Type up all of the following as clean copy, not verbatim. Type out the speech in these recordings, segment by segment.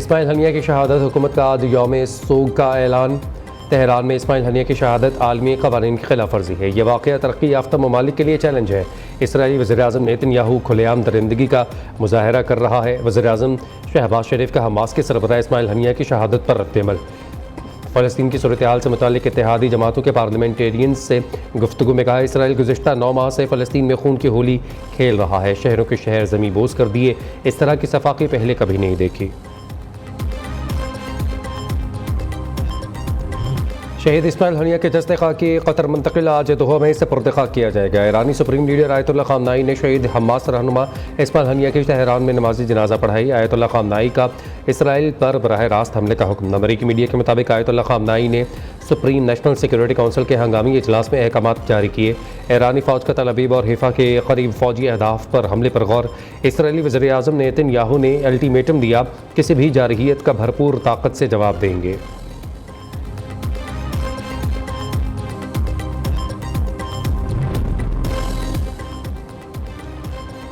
Ismail Haniyeh की शहादत, हुकूमत का आज यौम सोग का ऐलान। तेहरान में इस्माइल हनिया की शहादत आलमी क़वानीन की खिलाफ वर्जी है। यह वाक़या तरक्की याफ्ता ममालिक के लिए चैलेंज है। इसराइली वज़ीर-ए-आज़म नेतन्याहू खुलेआम दरिंदगी का मुज़ाहरा कर रहा है। वज़ीर-ए-आज़म शहबाज शरीफ का हमास के सरबराह इस्माइल हनिया की शहादत पर रद्द-ए-अमल। फ़लस्तीन की सूरत हाल से मुताल्लिक़ इत्तेहादी जमातों के पार्लियामेंटेरियंस से गुफ्तगू में कहा, इसराइल गुज़िश्ता 9 माह से फ़लस्तीन में खून की होली खेल रहा है। शहरों के शहर ज़मीं बोस कर दिए। इस तरह की सफाकी पहले कभी नहीं देखी। शहीद इस्माइल हनिया के जस्ते खाकी कतर मुंतकिल आज दोहा में सपुर्द-ए-खाक किया जाएगा। ईरानी सुप्रीम लीडर आयतुल्लाह ख़ामनाई ने शहीद हमास रहनुमा इस्माइल हनिया की तेहरान में नमाजी जनाजा पढ़ाई। आयतुल्लाह ख़ामनाई का इसराइल पर बराह रास्त हमले का हुक्म। अमरीकी मीडिया के मुताबिक आयतुल्लाह ख़ामनाई ने सुप्रीम नेशनल सिक्योरिटी काउंसिल के हंगामी इजलास में अहकामात जारी किए। ईरानी फ़ौज का तल अबीब और हिफा के करीब फ़ौजी अहदाफ पर हमले पर गौर। इसराइली वज़ीर-ए-आज़म नेतन्याहू ने अल्टीमेटम दिया, किसी भी जारहियत का भरपूर ताकत से जवाब देंगे।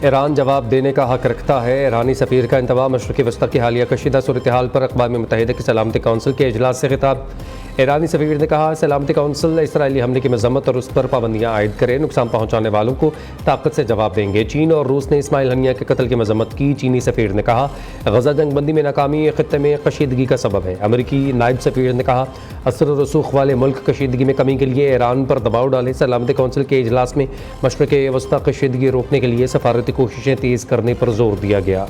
ईरान जवाब देने का हक रखता है। ईरानी सफ़ीर का इंतवा मशरक़ी वस्ती की हालिया कशीदा सूरत हाल पर अक़वाम मुत्तहिदा की सलामती कौंसिल के इजलास से खिताब। ईरानी सफ़ीर ने कहा, सलामती कौंसिल इसराइली हमले की मज़म्मत और उस पर पाबंदियाँ आयद करे, नुकसान पहुँचाने वालों को ताकत से जवाब देंगे। चीन और रूस ने इस्माइल हनिया के कत्ल की मज़म्मत की। चीनी सफ़ीर ने कहा, गज़ा जंग बंदी में नाकामी ख़ित्ते में कशीदगी का सबब है। अमरीकी नायब सफ़ीर ने कहा, असर और रसूख वाले मुल्क कशीदगी में कमी के लिए ईरान पर दबाव डाले। सलामती कौंसिल के इजलास में मशरक़ वस्ती कशीदगी रोकने के लिए सफारती कोशिशें तेज़ करने पर जोर दिया गया।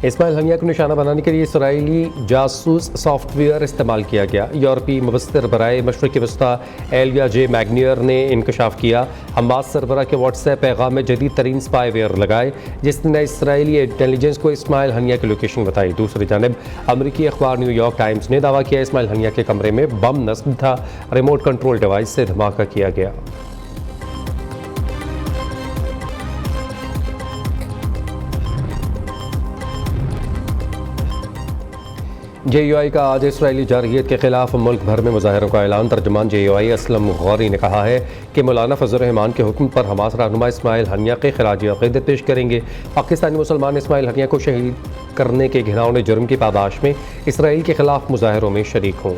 इस्माइल हनिया को निशाना बनाने के लिए इसराइली जासूस सॉफ्टवेयर इस्तेमाल किया गया। यूरोपीय मुबस्सिर बराए मशरक़ी वस्ती एलिया जे मैग्नियर ने इंकशाफ किया। हमास सरबरा के व्हाट्सएप पैगाम में जदीद तरीन स्पाईवेयर लगाए, जिसने इसराइली इंटेलिजेंस को इस्माइल हनिया की लोकेशन बताई। दूसरी जानब अमरीकी अखबार न्यूयॉर्क टाइम्स ने दावा किया, इस्माइल हनिया के कमरे में बम नस्ब था। रिमोट कंट्रोल डिवाइस से धमाका किया गया। JUI का आज इसराइली जारहियत के खिलाफ मुल्क भर में मुजाहरों का ऐलान। तर्जुमान JUI असलम गौरी ने कहा है कि मौलाना फजल रहमान के हुक्म पर हमास रहनुमा इस्माइल हनिया के खिराज अक़ीदत पेश करेंगे। पाकिस्तानी मुसलमान इस्माइल हनिया को शहीद करने के घिनौने जुर्म की पादाश में इसराइल के खिलाफ मुजाहरों में शरीक हों।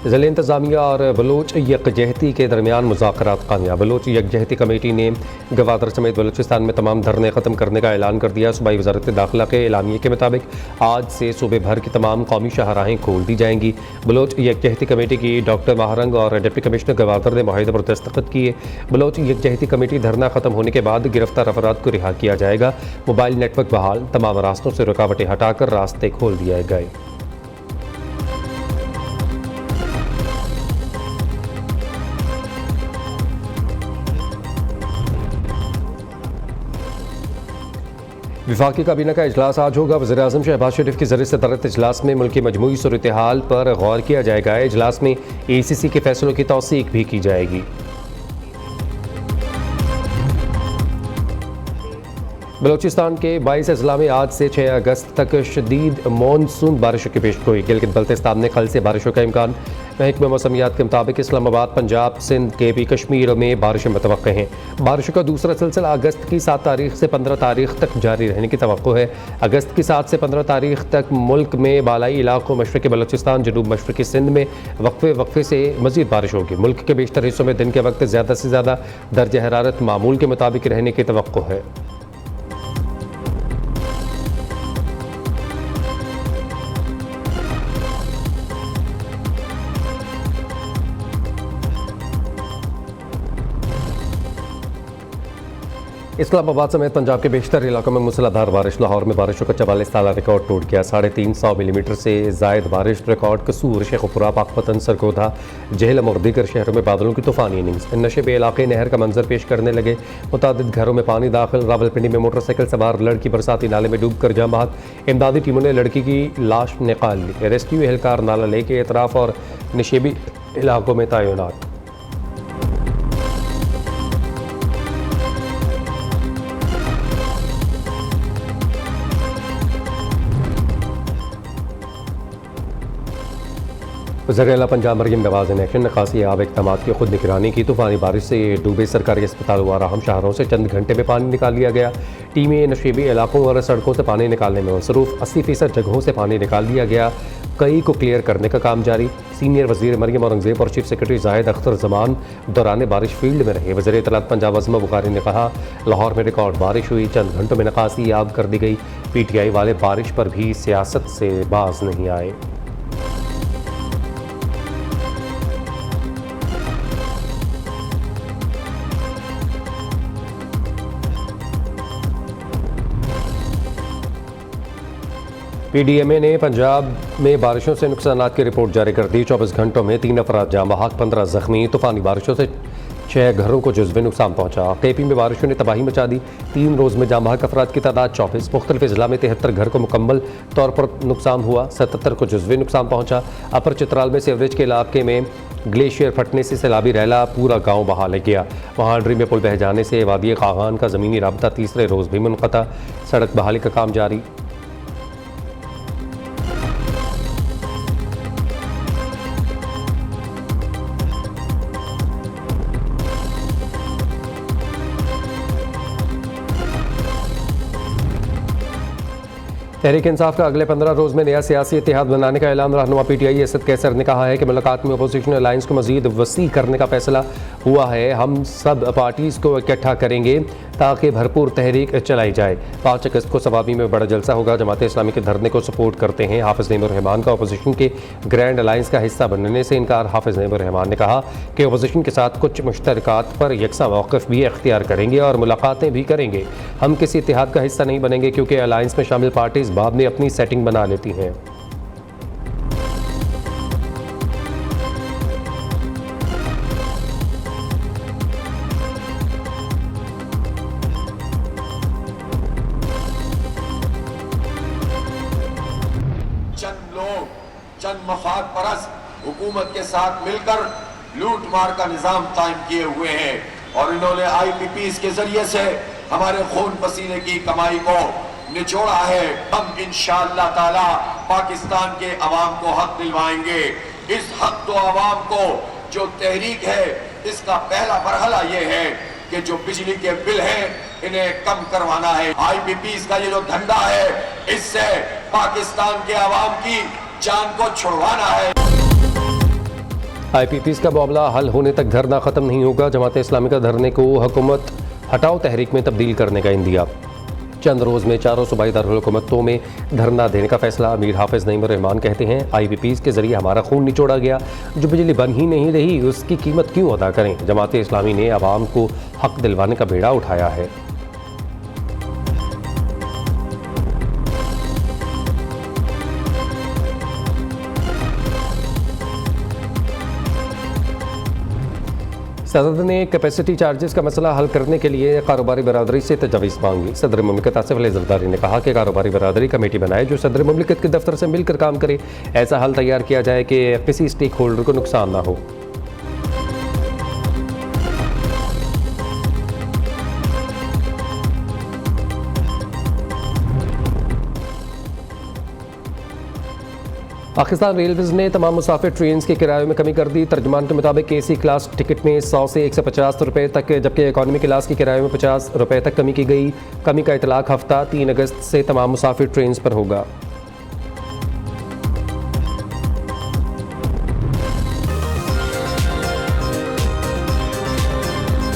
ज़िला इंतज़ामिया और बलोच यकजहती के दरमियान मुज़ाकरात कामयाब। बलोच यकजहती कमेटी ने गवादर समेत बलूचिस्तान में तमाम धरने ख़त्म करने का ऐलान कर दिया। सूबाई वज़ारत दाखिला के एलामिये के मुताबिक आज से सूबे भर की तमाम कौमी शाहराहें खोल दी जाएंगी। बलोच यकजहती कमेटी की डॉक्टर माहरंग और डिप्टी कमिश्नर गवादर ने मुआहदे पर दस्तखत किए। बलोच यकजहती कमेटी धरना ख़त्म होने के बाद गिरफ्तार अफराद को रिहा किया जाएगा। मोबाइल नेटवर्क बहाल, तमाम रास्तों से रुकावटें हटाकर रास्ते खोल दिए गए। वफाकी काबीना का इजलास आज होगा। वज़ीर-ए-आज़म शहबाज शरीफ की ज़रिए सदरत इजलास में मुल्क की मजमूई सूरत हाल पर गौर किया जाएगा। इजलास में ACC के फैसलों की तौसीक भी की जाएगी। बलूचिस्तान के 22 अजला में आज से 6 अगस्त तक शदीद मानसून बारिशों की पेशगोई। गिलगित बल्तिस्तान में कल से बारिशों का इम्कान। महकमा मौसमियात के मुताबिक इस्लामाबाद, पंजाब, सिंध, KB, कश्मीर में बारिशें मुतवक्के हैं। बारिशों का दूसरा सिलसिला अगस्त की 7 तारीख से 15 तारीख तक जारी रहने की तवक्को है। अगस्त की 7 से 15 तारीख तक मुल्क में बालाई इलाकों मशरक़ी बलूचिस्तान, जनूब मशरक़ी सिंध में वक्फे से मज़ीद बारिश होगी। मुल्क के बेशतर हिस्सों में दिन के वक्त ज़्यादा से ज़्यादा दर्ज हरारत मामूल के मुताबिक रहने की तवक्को है। इस्लामाबाद समेत पंजाब के बेशतर इलाकों में मूसलाधार बारिश। लाहौर में बारिशों का 44 साला रिकॉर्ड टूट गया। 350 मिलीमीटर से जायद बारिश रिकॉर्ड। कसूर, शेखुपुरा, पाकपतन, सरगोधा, जेहलम और दीगर शहरों में बादलों की तूफानी इनिंग्स। नशेबे इलाके नहर का मंजर पेश करने लगे। मुतादिद घरों में पानी दाखिल। रावलपिंडी में मोटरसाइकिल सवार लड़की बरसाती नाले में डूब कर जाँ बहक। इमदादी टीमों ने लड़की की लाश निकाल ली। रेस्क्यू एहलकार नाला लेके एतराफ़ और नशेबी इलाकों में तैनात। वज़ीर-ए-आला पंजाब मरीम नवाज़ ने निकासी आब इक़दाम की खुद निगरानी की। तूफ़ानी बारिश से डूबे सरकारी अस्पताल व अराहम शहरों से चंद घंटे में पानी निकाल लिया गया। टीमें नशीबी इलाकों और सड़कों से पानी निकालने में मसरूफ़। 80% जगहों से पानी निकाल लिया गया। कई को क्लियर करने का काम जारी। सीनियर वज़ीर मरीम औरंगज़ेब और चीफ सेक्रेटरी जाहिद अख्तर जमान दौरान बारिश फील्ड में रहे। वज़ीर इत्तलात पंजाब अज़मा बुखारी ने कहा, लाहौर में रिकॉर्ड बारिश हुई, चंद घंटों में निकासी आब कर दी गई। PTI वाले बारिश पर भी सियासत से बाज नहीं आए। PDMA ने पंजाब में बारिशों से नुकसानात की रिपोर्ट जारी कर दी। 24 घंटों में 3 अफराद जाँ बहक, 15 जख्मी। तूफ़ानी बारिशों से 6 घरों को जुज़वी नुकसान पहुँचा। KP में बारिशों ने तबाही मचा दी। 3 रोज़ में जाँ बहक अफराद की तादाद 24। मुख्तलिफ ज़िला में 73 घर को मुकम्मल तौर पर नुकसान हुआ। 77 को जुज़वी नुकसान पहुँचा। अपर चित्राल में सीवरेज के इलाके में ग्लेशियर फटने से सैलाबी रैला पूरा गांव बहा ले गया। महांडरी में पुल बह जाने से वादी खागान का ज़मीनी राब्ता तीसरे रोज़ भी मुनक़ता। सड़क बहाली का काम जारी। तहरीक इंसाफ का अगले 15 रोज़ में नया सियासी इत्तेहाद बनाने का ऐलान। रहनुमा PTI असद कैसर ने कहा है कि मुलाकात में अपोजिशन अलायंस को मज़ीद वसी करने का फैसला हुआ है। हम सब पार्टीज़ को इकट्ठा करेंगे ताकि भरपूर तहरीक चलाई जाए। 5 अगस्त को सवाबी में बड़ा जलसा होगा। जमात इस्लामी के धरने को सपोर्ट करते हैं। हाफिज़ नईमुर रहमान का अपोजिशन के ग्रैंड अलायंस का हिस्सा बनने से इनकार। हाफिज़ नईमुर रहमान ने कहा कि अपोजिशन के साथ कुछ मुश्तरकात पर यकसा मौक़िफ़ भी इख्तियार करेंगे और मुलाकातें भी करेंगे। हम किसी इत्तेहाद का हिस्सा नहीं बनेंगे क्योंकि अलायंस में शामिल पार्टीज़ बाद में अपनी सेटिंग बना लेती हैं। चंद लोग, चंद मफाद परस्त हुकूमत के साथ मिलकर लूट मार का निजाम कायम किए हुए हैं और इन्होंने IPPs के जरिए से हमारे खून पसीने की कमाई को निचोड़ा है। हम इंशाअल्लाह ताला पाकिस्तान के अवाम को हक दिलवाएंगे। इस हक तो अवाम को जो तहरीक है, इसका पहला मरहला ये है कि जो बिजली के बिल हैं इन्हें कम करवाना है। IPPs का ये जो धंधा है, इससे पाकिस्तान के अवाम की जान को छुड़वाना है। IPPs का मामला हल होने तक धरना ख़त्म नहीं होगा। जमात इस्लामी का धरने को हुकूमत हटाओ तहरीक में तब्दील करने का इंदिया। चंद रोज़ में 4 सूबाई दारुलहुकूमतों में धरना देने का फैसला। अमीर हाफिज़ नईमुर रहमान कहते हैं, IPPs के ज़रिए हमारा खून निचोड़ा गया। जो बिजली बन ही नहीं रही उसकी कीमत क्यों अदा करें। जमात इस्लामी ने अवाम को हक दिलवाने का बेड़ा उठाया है। सदर ने कैपेसिटी चार्जेस का मसला हल करने के लिए कारोबारी बरादरी से तजवीज़ मांगी। सदर मुमलिकत आसिफ अली ज़रदारी ने कहा कि कारोबारी बरादरी कमेटी बनाए जो सदर मुमलिकत के दफ्तर से मिलकर काम करे। ऐसा हल तैयार किया जाए कि किसी स्टेक होल्डर को नुकसान ना हो। पाकिस्तान रेलवेज़ ने तमाम मुसाफिर ट्रेन के किराए में कमी कर दी। तर्जुमान के मुताबिक AC क्लास टिकट में 100 से 150 रुपये तक, जबकि इकॉनमी क्लास के किराए में 50 रुपये तक कमी की गई। कमी का इतलाक हफ्ता 3 अगस्त से तमाम मुसाफिर ट्रेन पर होगा।